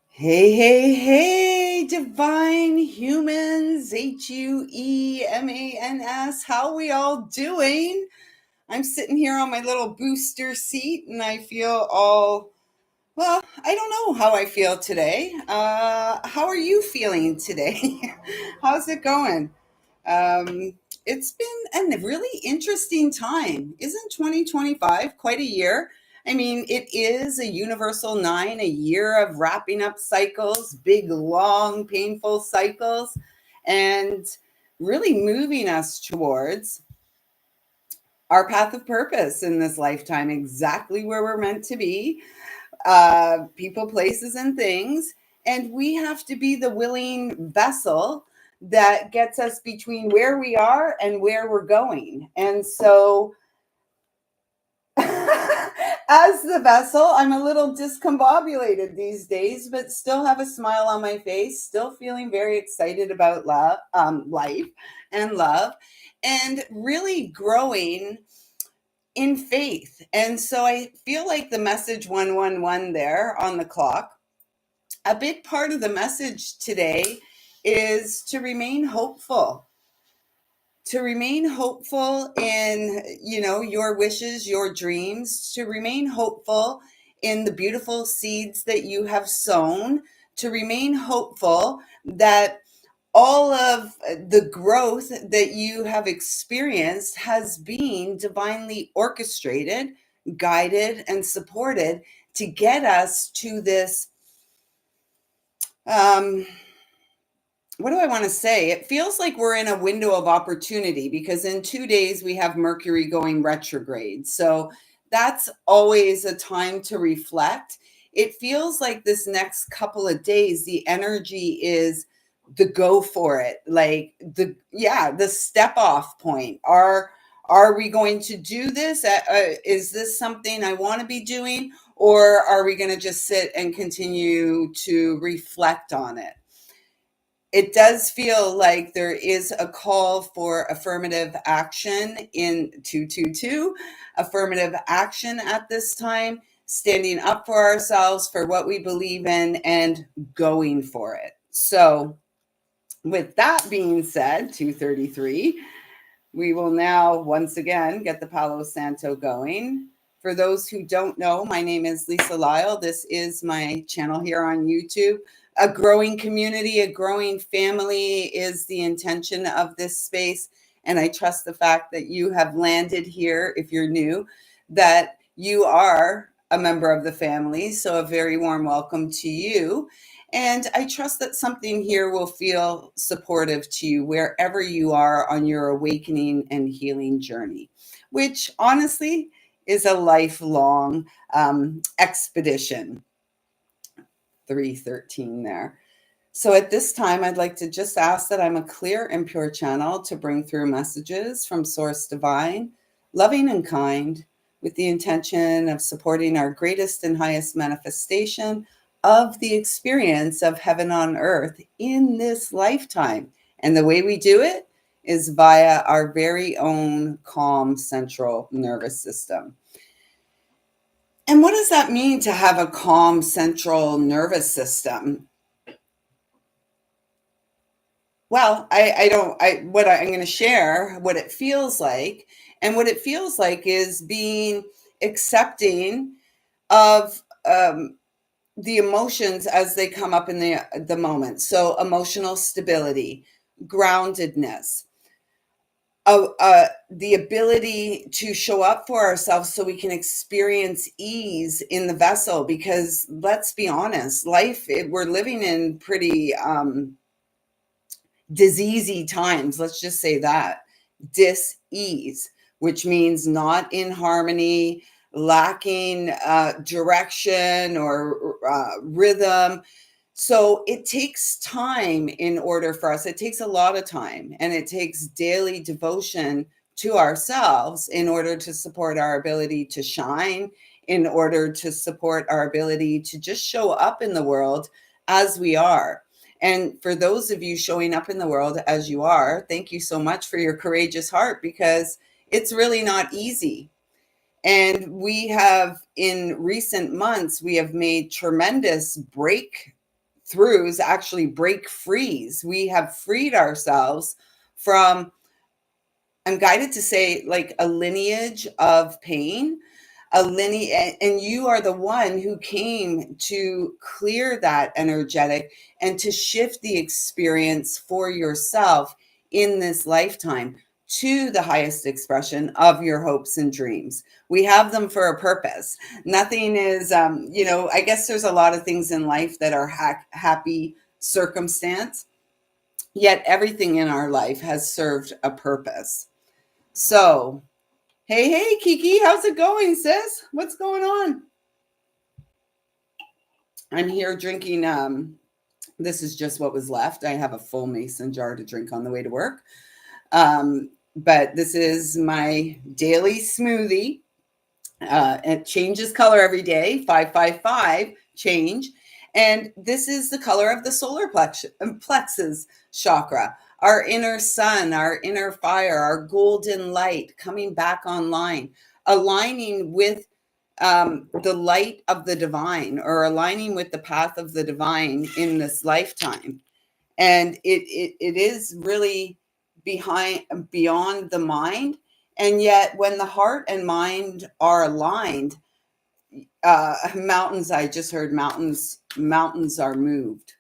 Hey, hey, hey, divine humans, HUEMANS. How we all doing? I'm sitting here on my little booster seat and I feel all, well, I don't know how I feel today. How are you feeling today? How's it going? Um, it's been a really interesting time. Isn't 2025 quite a year? I mean, it is a universal nine, a year of wrapping up cycles, big, long, painful cycles, and really moving us towards our path of purpose in this lifetime, exactly where we're meant to be, people, places, and things. And we have to be the willing vessel that gets us between where we are and where we're going. And so, as the vessel, I'm a little discombobulated these days, but still have a smile on my face, still feeling very excited about life and love, and really growing in faith. And so I feel like the message 111 there on the clock, a big part of the message today is to remain hopeful, to remain hopeful in, your wishes, your dreams, to remain hopeful in the beautiful seeds that you have sown, to remain hopeful that all of the growth that you have experienced has been divinely orchestrated, guided, and supported to get us to this. What do I want to say? It feels like we're in a window of opportunity because in 2 days we have Mercury going retrograde. So that's always a time to reflect. It feels like this next couple of days, the energy is the go for it, like the step off point. Are we going to do this? Is this something I want to be doing, or are we going to just sit and continue to reflect on it? It does feel like there is a call for affirmative action in 222, affirmative action at this time, standing up for ourselves, for what we believe in, and going for it. So, with that being said, 233, we will now once again get the Palo Santo going. For those who don't know, my name is lisalyle. This is my channel here on YouTube. A growing community, a growing family is the intention of this space. And I trust the fact that you have landed here, if you're new, that you are a member of the family. So a very warm welcome to you. And I trust that something here will feel supportive to you wherever you are on your awakening and healing journey, which honestly is a lifelong expedition. 313 there. So at this time, I'd like to just ask that I'm a clear and pure channel to bring through messages from Source Divine, loving and kind, with the intention of supporting our greatest and highest manifestation of the experience of heaven on earth in this lifetime. And the way we do it is via our very own calm central nervous system. And what does that mean to have a calm central nervous system? Well, I'm going to share what it feels like. And what it feels like is being accepting of the emotions as they come up in the moment. So emotional stability, groundedness, the ability to show up for ourselves so we can experience ease in the vessel. Because let's be honest, we're living in pretty diseasey times. Let's just say that. Dis-ease, which means not in harmony, lacking direction or rhythm. So it takes time in order for us. It takes a lot of time, and it takes daily devotion to ourselves in order to support our ability to shine, in order to support our ability to just show up in the world as we are. And for those of you showing up in the world as you are, thank you so much for your courageous heart, because it's really not easy. And we have, in recent months, we have made tremendous breakthroughs, actually break frees. We have freed ourselves from, I'm guided to say, like a lineage of pain, a lineage, and you are the one who came to clear that energetic and to shift the experience for yourself in this lifetime to the highest expression of your hopes and dreams. We have them for a purpose. Nothing is, I guess there's a lot of things in life that are happy circumstance, yet everything in our life has served a purpose. So, hey, Kiki, how's it going, sis? What's going on? I'm here drinking. This is just what was left. I have a full mason jar to drink on the way to work. But this is my daily smoothie. It changes color every day, 555 change. And this is the color of the solar plexus chakra, our inner sun, our inner fire, our golden light coming back online, aligning with the light of the divine, or aligning with the path of the divine in this lifetime. And it is really beyond the mind. And yet when the heart and mind are aligned, mountains, I just heard mountains are moved.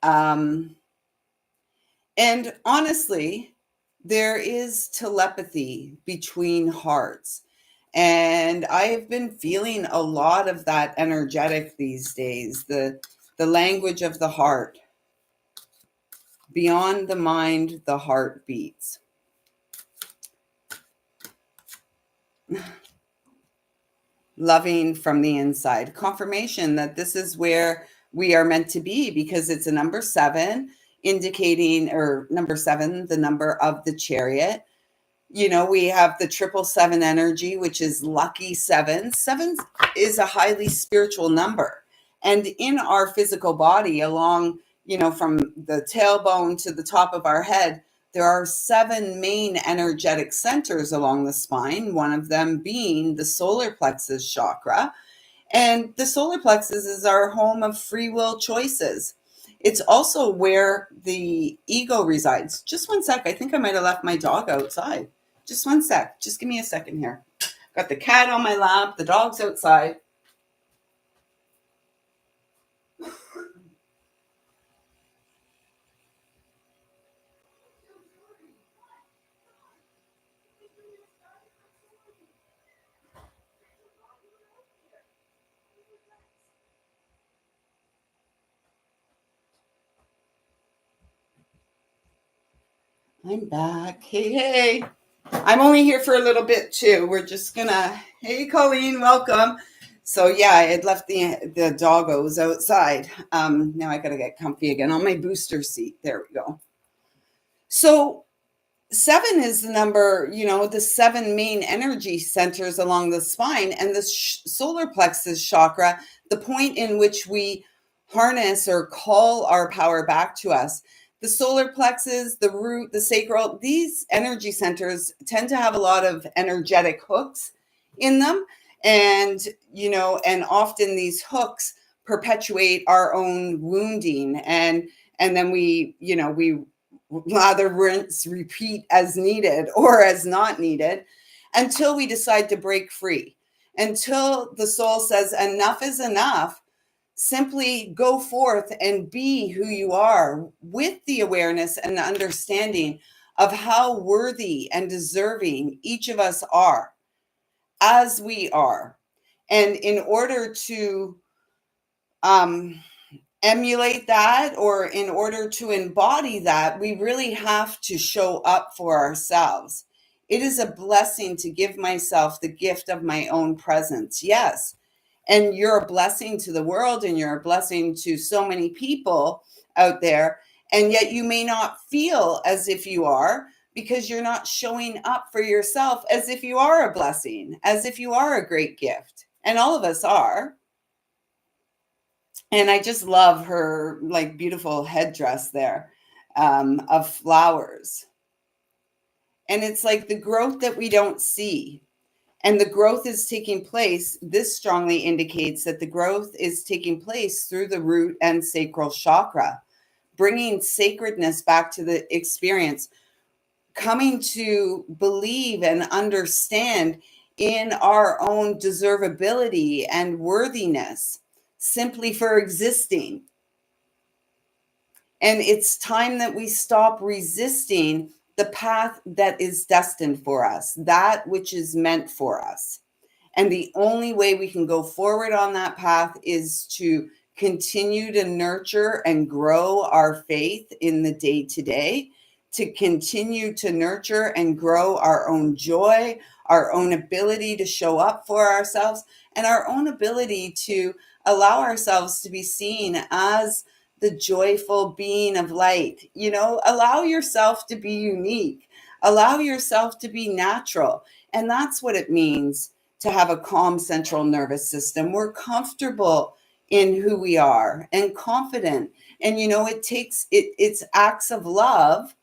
And honestly, there is telepathy between hearts. And I have been feeling a lot of that energetic these days, the language of the heart. Beyond the mind, the heart beats. Loving from the inside. Confirmation that this is where we are meant to be, because it's a number 7, indicating, or number 7, the number of the chariot. We have the 777 energy, which is lucky 7. 7 is a highly spiritual number. And in our physical body, along, from the tailbone to the top of our head, there are 7 main energetic centers along the spine, one of them being the solar plexus chakra. And the solar plexus is our home of free will choices. It's also where the ego resides. Just one sec. I think I might have left my dog outside. Just one sec. Just give me a second here. Got the cat on my lap. The dog's outside. I'm back. Hey. I'm only here for a little bit too. We're just gonna, hey, Colleen, welcome. So yeah, I had left the doggos outside. Now I gotta get comfy again on my booster seat. There we go. So 7 is the number, the 7 main energy centers along the spine, and the solar plexus chakra, the point in which we harness or call our power back to us. The solar plexus, the root, the sacral, these energy centers tend to have a lot of energetic hooks in them. And, and often these hooks perpetuate our own wounding. And then we rather rinse, repeat as needed or as not needed, until we decide to break free, until the soul says enough is enough. Simply go forth and be who you are, with the awareness and the understanding of how worthy and deserving each of us are as we are. And in order to emulate that, or in order to embody that, we really have to show up for ourselves. It is a blessing to give myself the gift of my own presence. Yes. And you're a blessing to the world, and you're a blessing to so many people out there. And yet you may not feel as if you are, because you're not showing up for yourself as if you are a blessing, as if you are a great gift. And all of us are. And I just love her like beautiful headdress there, of flowers. And it's like the growth that we don't see. And the growth is taking place. This strongly indicates that the growth is taking place through the root and sacral chakra, bringing sacredness back to the experience, coming to believe and understand in our own deservability and worthiness simply for existing. And it's time that we stop resisting the path that is destined for us, that which is meant for us. And the only way we can go forward on that path is to continue to nurture and grow our faith in the day to day, to continue to nurture and grow our own joy, our own ability to show up for ourselves, and our own ability to allow ourselves to be seen as the joyful being of light. Allow yourself to be unique, allow yourself to be natural. And that's what it means to have a calm central nervous system. We're comfortable in who we are and confident. And it's acts of love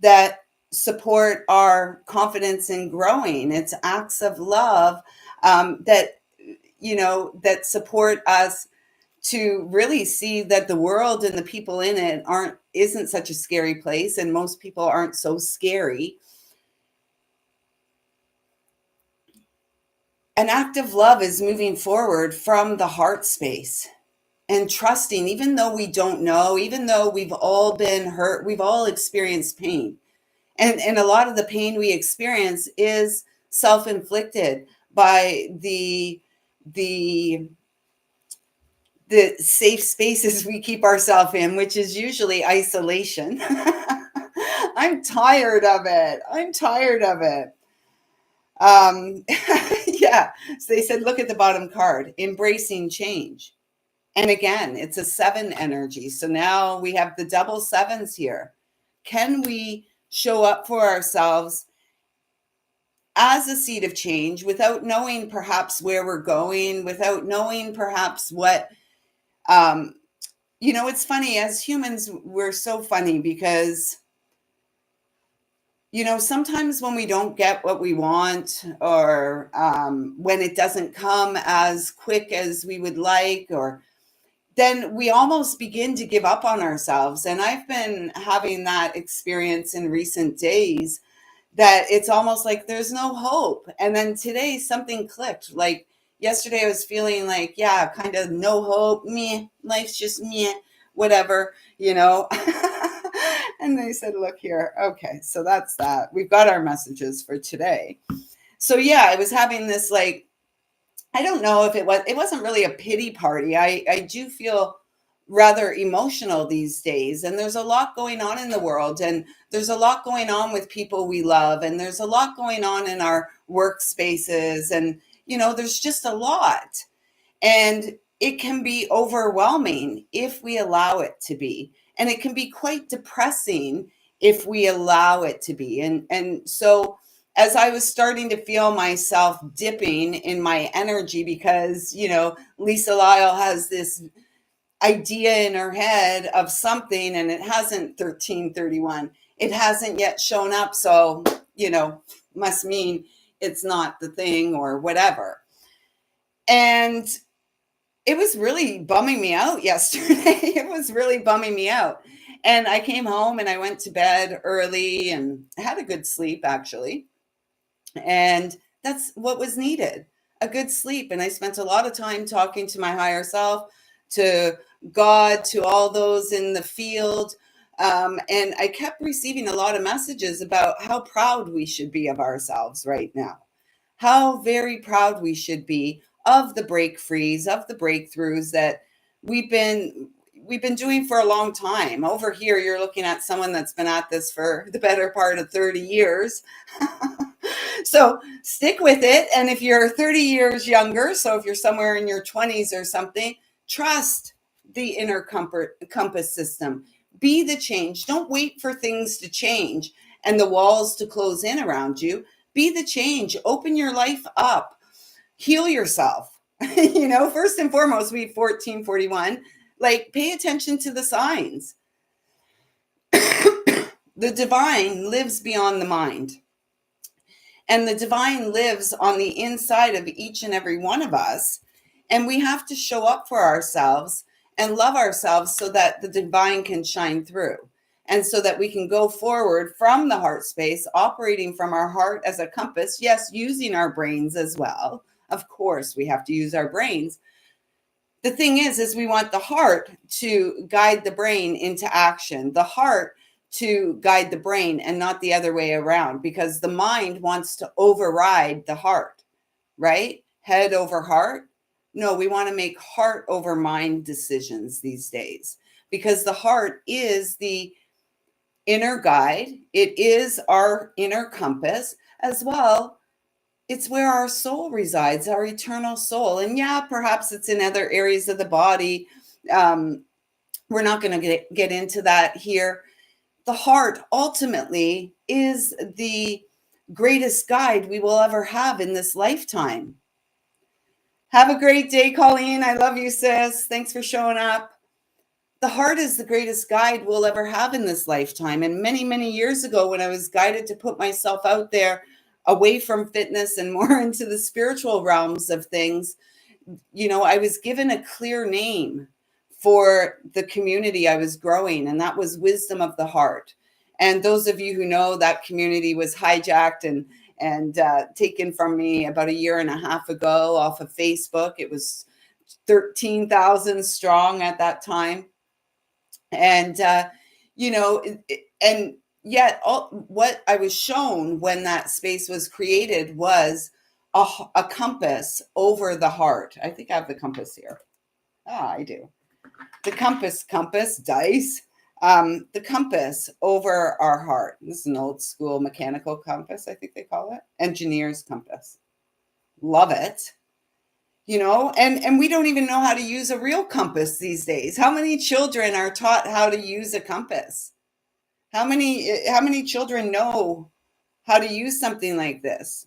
that support our confidence in growing. It's acts of love that support us to really see that the world and the people in it isn't such a scary place, and most people aren't so scary. An act of love is moving forward from the heart space and trusting, even though we don't know, even though we've all been hurt, we've all experienced pain. And a lot of the pain we experience is self-inflicted by the safe spaces we keep ourselves in, which is usually isolation. I'm tired of it. Yeah. So they said, look at the bottom card, embracing change. And again, it's a 7 energy. So now we have the double 7s here. Can we show up for ourselves as a seed of change without knowing perhaps where we're going, without knowing perhaps what, it's funny, as humans, we're so funny because, sometimes when we don't get what we want, or when it doesn't come as quick as we would like, or then we almost begin to give up on ourselves. And I've been having that experience in recent days, that it's almost like there's no hope. And then today something clicked. Like yesterday I was feeling like, yeah, kind of no hope, meh, life's just meh, whatever. And they said, look here. Okay, so that's that. We've got our messages for today. So yeah, I was having this, like, I don't know if it wasn't really a pity party. I do feel rather emotional these days, and there's a lot going on in the world, and there's a lot going on with people we love, and there's a lot going on in our workspaces, and there's just a lot. And it can be overwhelming if we allow it to be, and it can be quite depressing if we allow it to be. And so as I was starting to feel myself dipping in my energy, because lisalyle has this idea in her head of something, and it hasn't 1331, it hasn't yet shown up, so must mean it's not the thing or whatever. And it was really bumming me out yesterday. It was really bumming me out. And I came home and I went to bed early and I had a good sleep, actually. And that's what was needed, a good sleep. And I spent a lot of time talking to my higher self, to God, to all those in the field. And I kept receiving a lot of messages about how proud we should be of ourselves right now, how very proud we should be of the break frees, of the breakthroughs that we've been doing for a long time. Over here, you're looking at someone that's been at this for the better part of 30 years. So stick with it. And if you're 30 years younger, so if you're somewhere in your 20s or something, trust the inner compass system. Be the change. Don't wait for things to change and the walls to close in around you. Be the change. Open your life up. Heal yourself. First and foremost, we 1441, like, pay attention to the signs. The divine lives beyond the mind. And the divine lives on the inside of each and every one of us. And we have to show up for ourselves and love ourselves so that the divine can shine through. And so that we can go forward from the heart space, operating from our heart as a compass. Yes, using our brains as well. Of course, we have to use our brains. The thing is we want the heart to guide the brain into action, the heart to guide the brain and not the other way around, because the mind wants to override the heart, right? Head over heart. No, we want to make heart over mind decisions these days, because the heart is the inner guide. It is our inner compass as well. It's where our soul resides, our eternal soul. And yeah, perhaps it's in other areas of the body. We're not going to get into that here. The heart ultimately is the greatest guide we will ever have in this lifetime. Have a great day, Colleen. I love you, sis. Thanks for showing up. The heart is the greatest guide we'll ever have in this lifetime. And many, many years ago, when I was guided to put myself out there away from fitness and more into the spiritual realms of things, I was given a clear name for the community I was growing, and that was Wisdom of the Heart. And those of you who know, that community was hijacked and taken from me about a year and a half ago off of Facebook. It was 13,000 strong at that time. And, and yet what I was shown when that space was created was a compass over the heart. I think I have the compass here. I do. The compass, dice, the compass over our heart. This is an old school mechanical compass, I think they call it. Engineer's compass. Love it. And we don't even know how to use a real compass these days. How many children are taught how to use a compass? How many children know how to use something like this?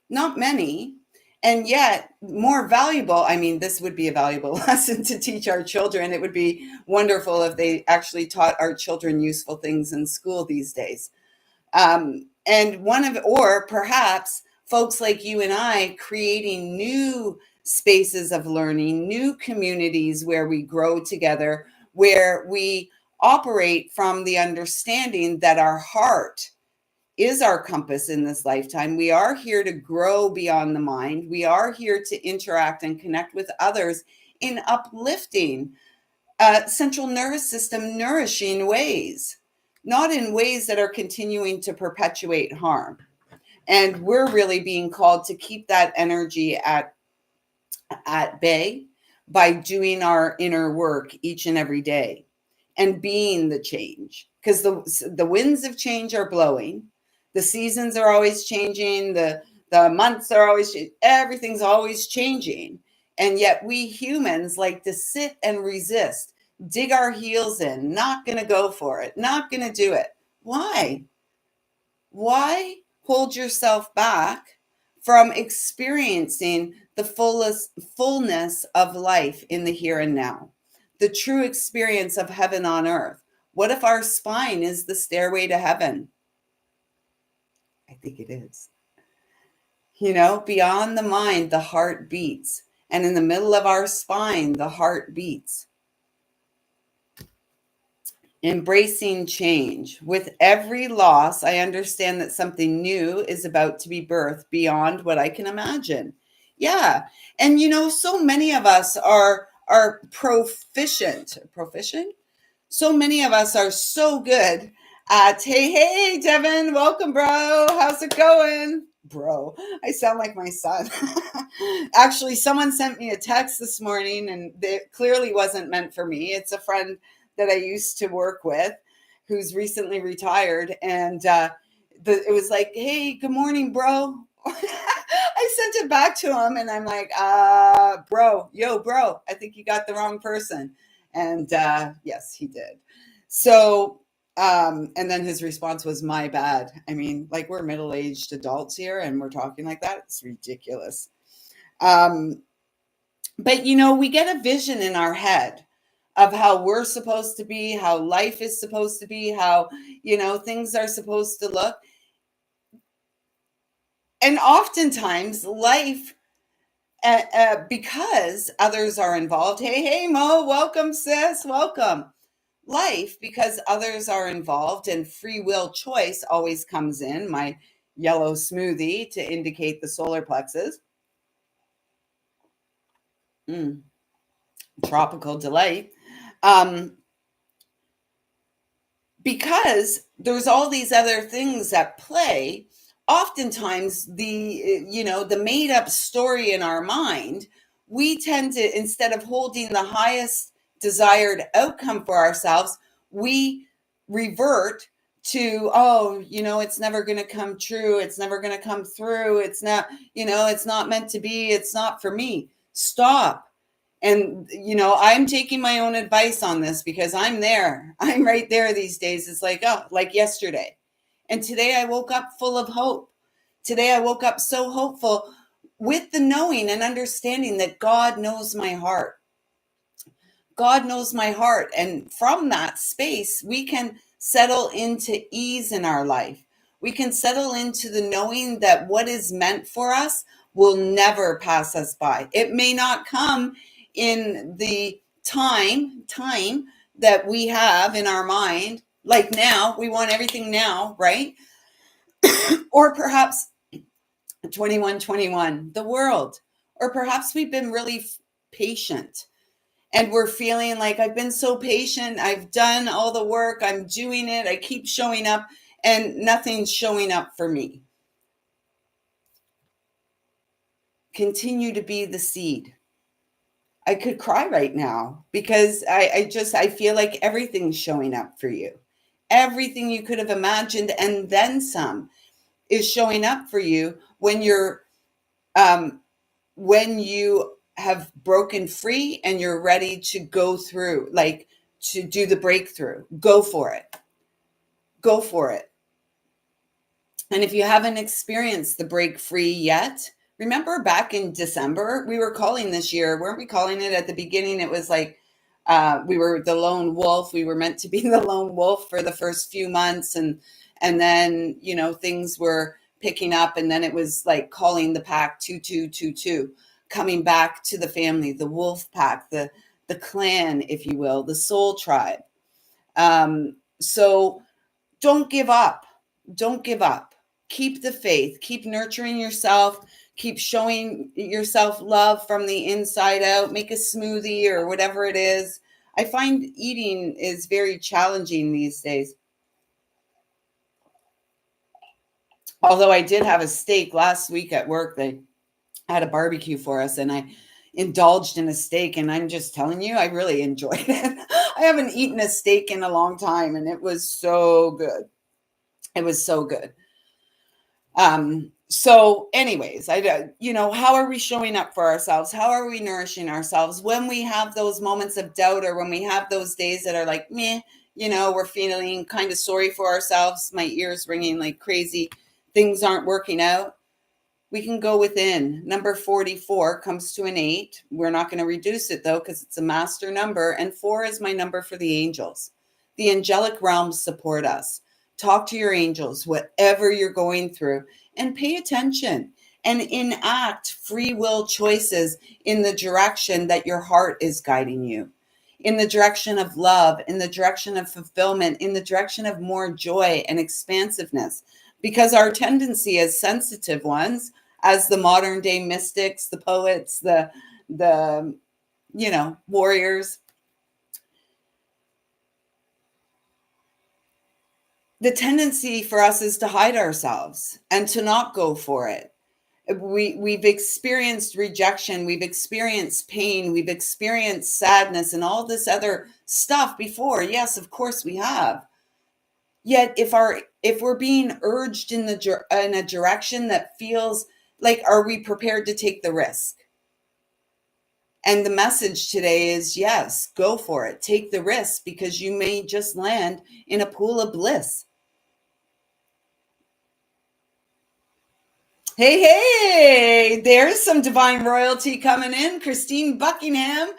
Not many. And yet more valuable. I mean, this would be a valuable lesson to teach our children. It would be wonderful if they actually taught our children useful things in school these days. Or perhaps folks like you and I creating new spaces of learning, new communities where we grow together, where we operate from the understanding that our heart is our compass in this lifetime. We are here to grow beyond the mind. We are here to interact and connect with others in uplifting, central nervous system nourishing ways, not in ways that are continuing to perpetuate harm. And we're really being called to keep that energy at bay by doing our inner work each and every day and being the change, because the winds of change are blowing. The seasons are always changing. The months are always changing. Everything's always changing. And yet we humans like to sit and resist, dig our heels in, not going to go for it, not going to do it. Why? Why hold yourself back from experiencing the fullness of life in the here and now? The true experience of heaven on earth. What if our spine is the stairway to heaven? I think it is. Beyond the mind, the heart beats. And in the middle of our spine, the heart beats. Embracing change. With every loss, I understand that something new is about to be birthed beyond what I can imagine. Yeah. And so many of us are proficient. Proficient? So many of us are so good at, hey, Devin, welcome, bro. How's it going? Bro, I sound like my son. Actually, someone sent me a text this morning, and it clearly wasn't meant for me. It's a friend that I used to work with who's recently retired. And it was like, hey, good morning, bro. I sent it back to him and I'm like, bro, I think you got the wrong person. And yes, he did. So, and then his response was, my bad. I mean, like, we're middle-aged adults here and we're talking like that. It's ridiculous. But, we get a vision in our head of how we're supposed to be, how life is supposed to be, how, things are supposed to look. And oftentimes life, because others are involved. Hey, hey, Mo, welcome, sis, welcome. Life, because others are involved and free will choice always comes in. My yellow smoothie to indicate the solar plexus. Mm, tropical delight. Um, because there's all these other things at play, oftentimes the made up story in our mind, we tend to, instead of holding the highest desired outcome for ourselves, we revert to, oh, it's never going to come true, it's never going to come through, it's not, it's not meant to be, it's not for me. Stop. And I'm taking my own advice on this because I'm right there these days. It's like, oh, like yesterday. And today I woke up full of hope. Today I woke up so hopeful, with the knowing and understanding that God knows my heart. God knows my heart. And from that space, we can settle into ease in our life. We can settle into the knowing that what is meant for us will never pass us by. It may not come in the time that we have in our mind. Like now, we want everything now, right? Or perhaps 2121, the world. Or perhaps we've been really patient and we're feeling like, I've been so patient, I've done all the work, I'm doing it, I keep showing up, and nothing's showing up for me. Continue to be the seed. I could cry right now because I feel like everything's showing up for you. Everything you could have imagined and then some is showing up for you um, when you have broken free and you're ready to go through, like to do the breakthrough. Go for it. Go for it. And if you haven't experienced the break free yet, remember back in December, we were calling this year, weren't we calling it at the beginning? It was like we were the lone wolf. We were meant to be the lone wolf for the first few months, and then things were picking up, and then it was like calling the pack 2222, coming back to the family, the wolf pack, the clan, if you will, the soul tribe. So don't give up. Don't give up. Keep the faith. Keep nurturing yourself. Keep showing yourself love from the inside out. Make a smoothie or whatever it is. I find eating is very challenging these days. Although I did have a steak last week at work. They had a barbecue for us and I indulged in a steak, and I'm just telling you, I really enjoyed it. I haven't eaten a steak in a long time and it was so good. It was so good. So anyways, how are we showing up for ourselves? How are we nourishing ourselves when we have those moments of doubt, or when we have those days that are like, meh, we're feeling kind of sorry for ourselves. My ears ringing like crazy. Things aren't working out. We can go within. Number 44 comes to an 8. We're not going to reduce it though, because it's a master number. And 4 is my number for the angels. The angelic realms support us. Talk to your angels, whatever you're going through, and pay attention and enact free will choices in the direction that your heart is guiding you, in the direction of love, in the direction of fulfillment, in the direction of more joy and expansiveness. Because our tendency as sensitive ones, as the modern day mystics, the poets, the warriors, the tendency for us is to hide ourselves and to not go for it. We've experienced rejection, we've experienced pain, we've experienced sadness and all this other stuff before. Yes, of course we have. Yet if we're being urged in a direction that feels like, are we prepared to take the risk? And the message today is, yes, go for it. Take the risk, because you may just land in a pool of bliss. Hey, hey, there's some divine royalty coming in. Christine Buckingham.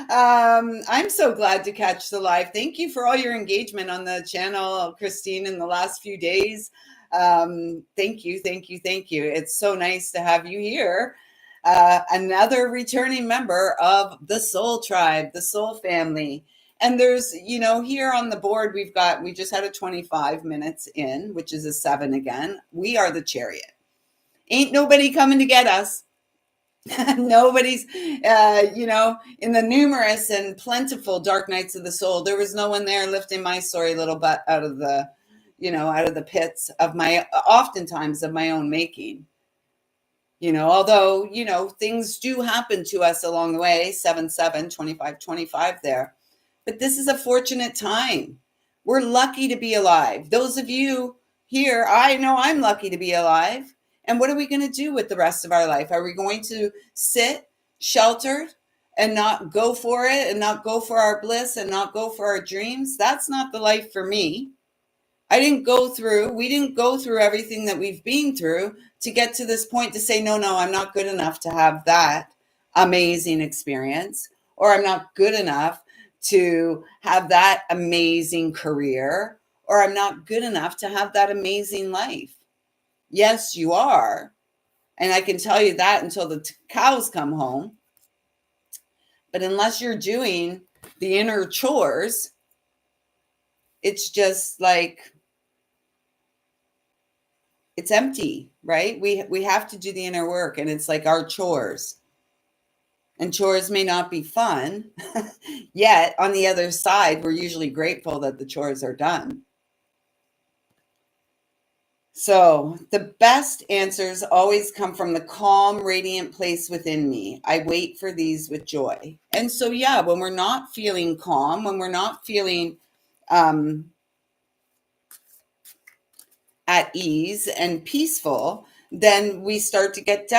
I'm so glad to catch the live. Thank you for all your engagement on the channel, Christine, in the last few days. Thank you, thank you, thank you. It's so nice to have you here. Another returning member of the Soul Tribe, the Soul Family. And there's, here on the board, we just had a 25 minutes in, which is a 7 again. We are the Chariot. Ain't nobody coming to get us. Nobody's, in the numerous and plentiful dark nights of the soul, there was no one there lifting my sorry little butt out of the pits of oftentimes of my own making. Although, things do happen to us along the way, 7, 25, 25 there. But this is a fortunate time. We're lucky to be alive. Those of you here, I know I'm lucky to be alive. And what are we going to do with the rest of our life? Are we going to sit sheltered and not go for it and not go for our bliss and not go for our dreams? That's not the life for me. We didn't go through everything that we've been through to get to this point to say, no, I'm not good enough to have that amazing experience, or I'm not good enough to have that amazing career, or I'm not good enough to have that amazing life. Yes, you are. And I can tell you that until the cows come home. But unless you're doing the inner chores, it's just like, it's empty, right? We have to do the inner work, and it's like our chores. And chores may not be fun, yet on the other side, we're usually grateful that the chores are done. So the best answers always come from the calm, radiant place within me. I wait for these with joy. And so, when we're not feeling calm, when we're not feeling at ease and peaceful, then we start to get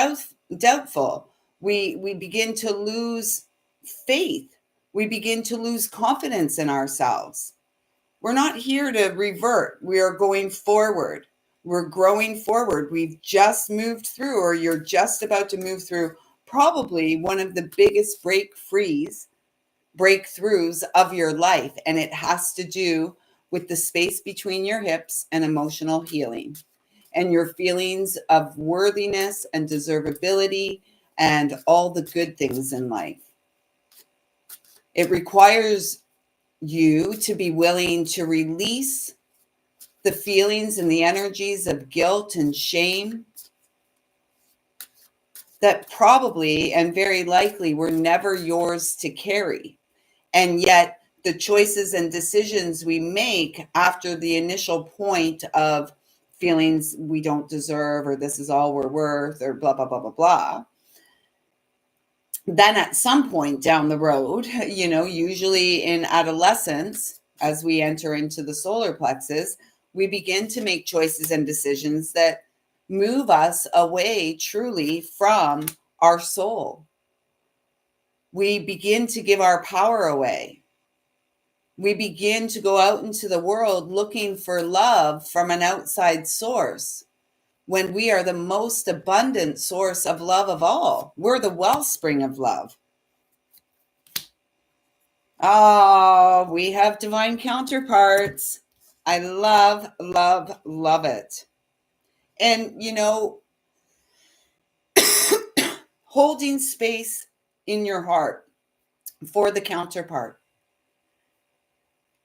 doubtful. We begin to lose faith. We begin to lose confidence in ourselves. We're not here to revert. We are going forward. We're growing forward. We've just moved through, or you're just about to move through, probably one of the biggest breakthroughs of your life. And it has to do with the space between your hips and emotional healing and your feelings of worthiness and deservability and all the good things in life. It requires you to be willing to release the feelings and the energies of guilt and shame that probably and very likely were never yours to carry. And yet the choices and decisions we make after the initial point of feelings we don't deserve, or this is all we're worth, or blah, blah, blah, blah, blah. Then at some point down the road, usually in adolescence, as we enter into the solar plexus, we begin to make choices and decisions that move us away truly from our soul. We begin to give our power away. We begin to go out into the world looking for love from an outside source, when we are the most abundant source of love of all. We're the wellspring of love. Oh, we have divine counterparts. I love, love, love it. And, holding space in your heart for the counterpart,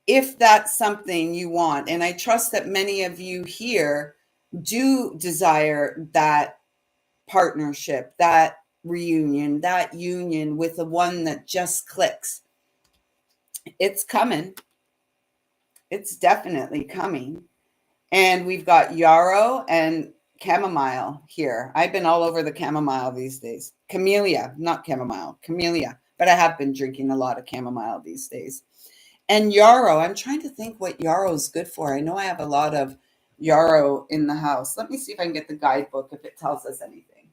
if that's something you want. And I trust that many of you here do desire that partnership, that reunion, that union with the one that just clicks. It's coming. It's definitely coming. And we've got yarrow and chamomile here. I've been all over the chamomile these days. Camellia, not chamomile, camellia. But I have been drinking a lot of chamomile these days. And yarrow, I'm trying to think what yarrow is good for. I know I have a lot of yarrow in the house. Let me see if I can get the guidebook if it tells us anything.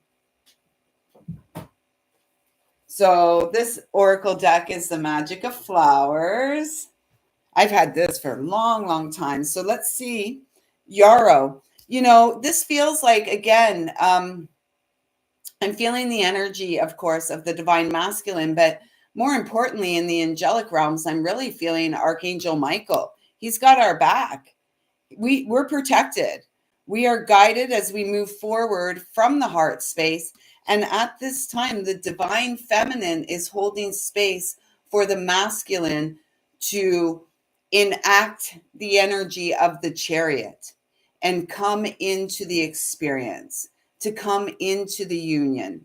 So this oracle deck is the Magic of Flowers. I've had this for a long, long time. So let's see. Yarrow. This feels like, again, I'm feeling the energy, of course, of the divine masculine, but more importantly, in the angelic realms, I'm really feeling Archangel Michael. He's got our back. We're protected. We are guided as we move forward from the heart space. And at this time, the divine feminine is holding space for the masculine to enact the energy of the chariot and come into the experience, to come into the union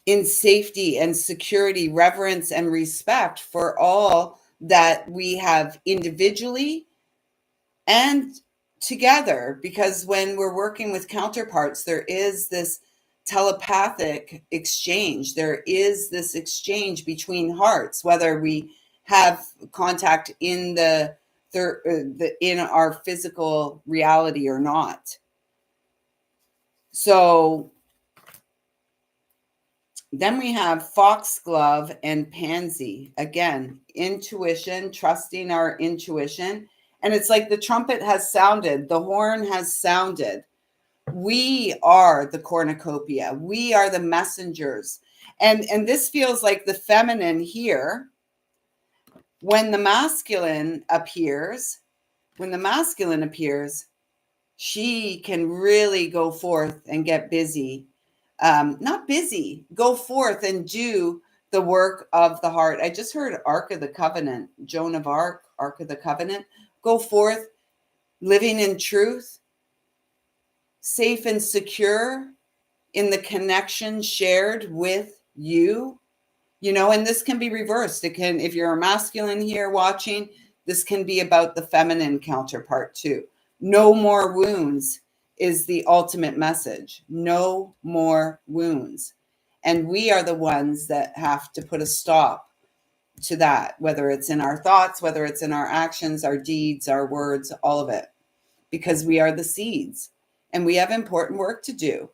in safety and security, reverence and respect for all that we have individually and together. Because when we're working with counterparts, there is this telepathic exchange. There is this exchange between hearts, whether we have contact in in our physical reality or not. So then we have foxglove and pansy. Again, intuition, trusting our intuition. And it's like the trumpet has sounded, the horn has sounded. We are the cornucopia. We are the messengers. And this feels like the feminine here. When the masculine appears, she can really go forth and get busy. Not busy, go forth and do the work of the heart. I just heard Ark of the Covenant, Joan of Arc, Ark of the Covenant. Go forth, living in truth, safe and secure in the connection shared with you. And this can be reversed. It can, if you're a masculine here watching, this can be about the feminine counterpart too. No more wounds is the ultimate message. No more wounds. And we are the ones that have to put a stop to that, whether it's in our thoughts, whether it's in our actions, our deeds, our words, all of it, because we are the seeds and we have important work to do.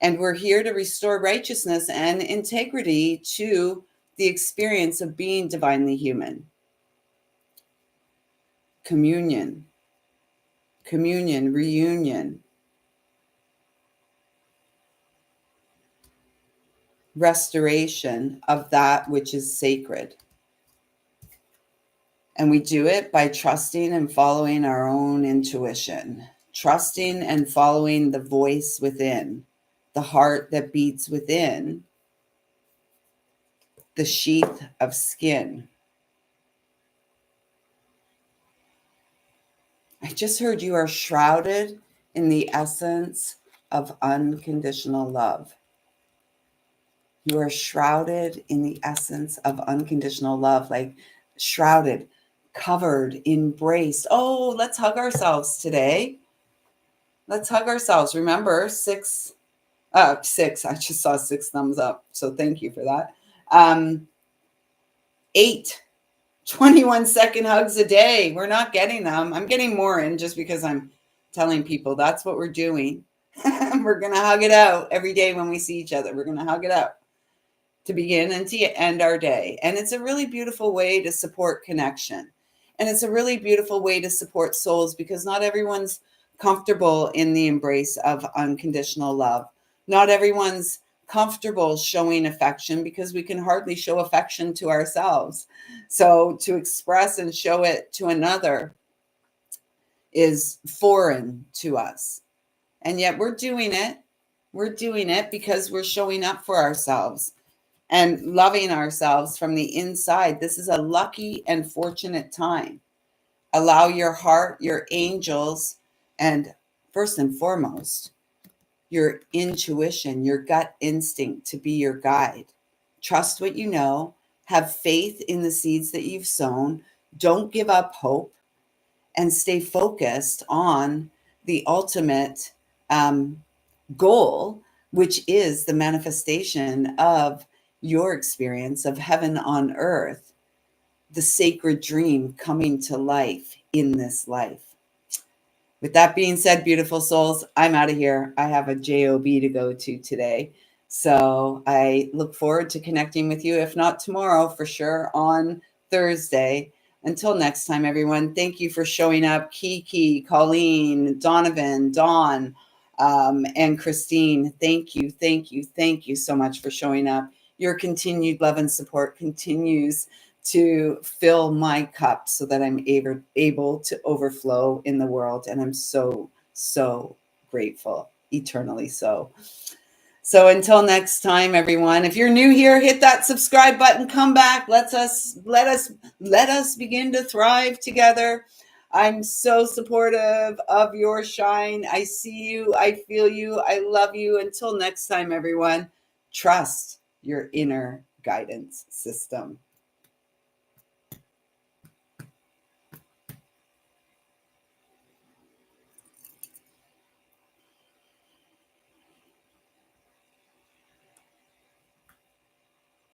And we're here to restore righteousness and integrity to the experience of being divinely human. Communion, reunion, restoration of that which is sacred. And we do it by trusting and following our own intuition, trusting and following the voice within, the heart that beats within the sheath of skin. I just heard you are shrouded in the essence of unconditional love. You are shrouded in the essence of unconditional love, like shrouded, covered, embraced. Oh, let's hug ourselves today. Let's hug ourselves. Remember, six. I just saw 6 thumbs up. So thank you for that. 8, 21-second hugs a day. We're not getting them. I'm getting more in just because I'm telling people that's what we're doing. We're going to hug it out every day when we see each other. We're going to hug it out to begin and to end our day. And it's a really beautiful way to support connection. And it's a really beautiful way to support souls, because not everyone's comfortable in the embrace of unconditional love. Not everyone's comfortable showing affection, because we can hardly show affection to ourselves. So to express and show it to another is foreign to us. And yet we're doing it. We're doing it because we're showing up for ourselves and loving ourselves from the inside. This is a lucky and fortunate time. Allow your heart, your angels, and first and foremost, your intuition, your gut instinct to be your guide. Trust what you know. Have faith in the seeds that you've sown. Don't give up hope, and stay focused on the ultimate goal, which is the manifestation of your experience of heaven on earth, the sacred dream coming to life in this life. With that being said, beautiful souls, I'm out of here. I have a job to go to today. So I look forward to connecting with you, if not tomorrow, for sure on Thursday. Until next time, everyone, thank you for showing up. Kiki, Colleen, Donovan, Dawn, and Christine, thank you so much for showing up. Your continued love and support continues to fill my cup so that I'm able to overflow in the world. And I'm so, so grateful, eternally so. So until next time, everyone, if you're new here, hit that subscribe button, come back. Let us begin to thrive together. I'm so supportive of your shine. I see you, I feel you, I love you. Until next time, everyone, trust your inner guidance system.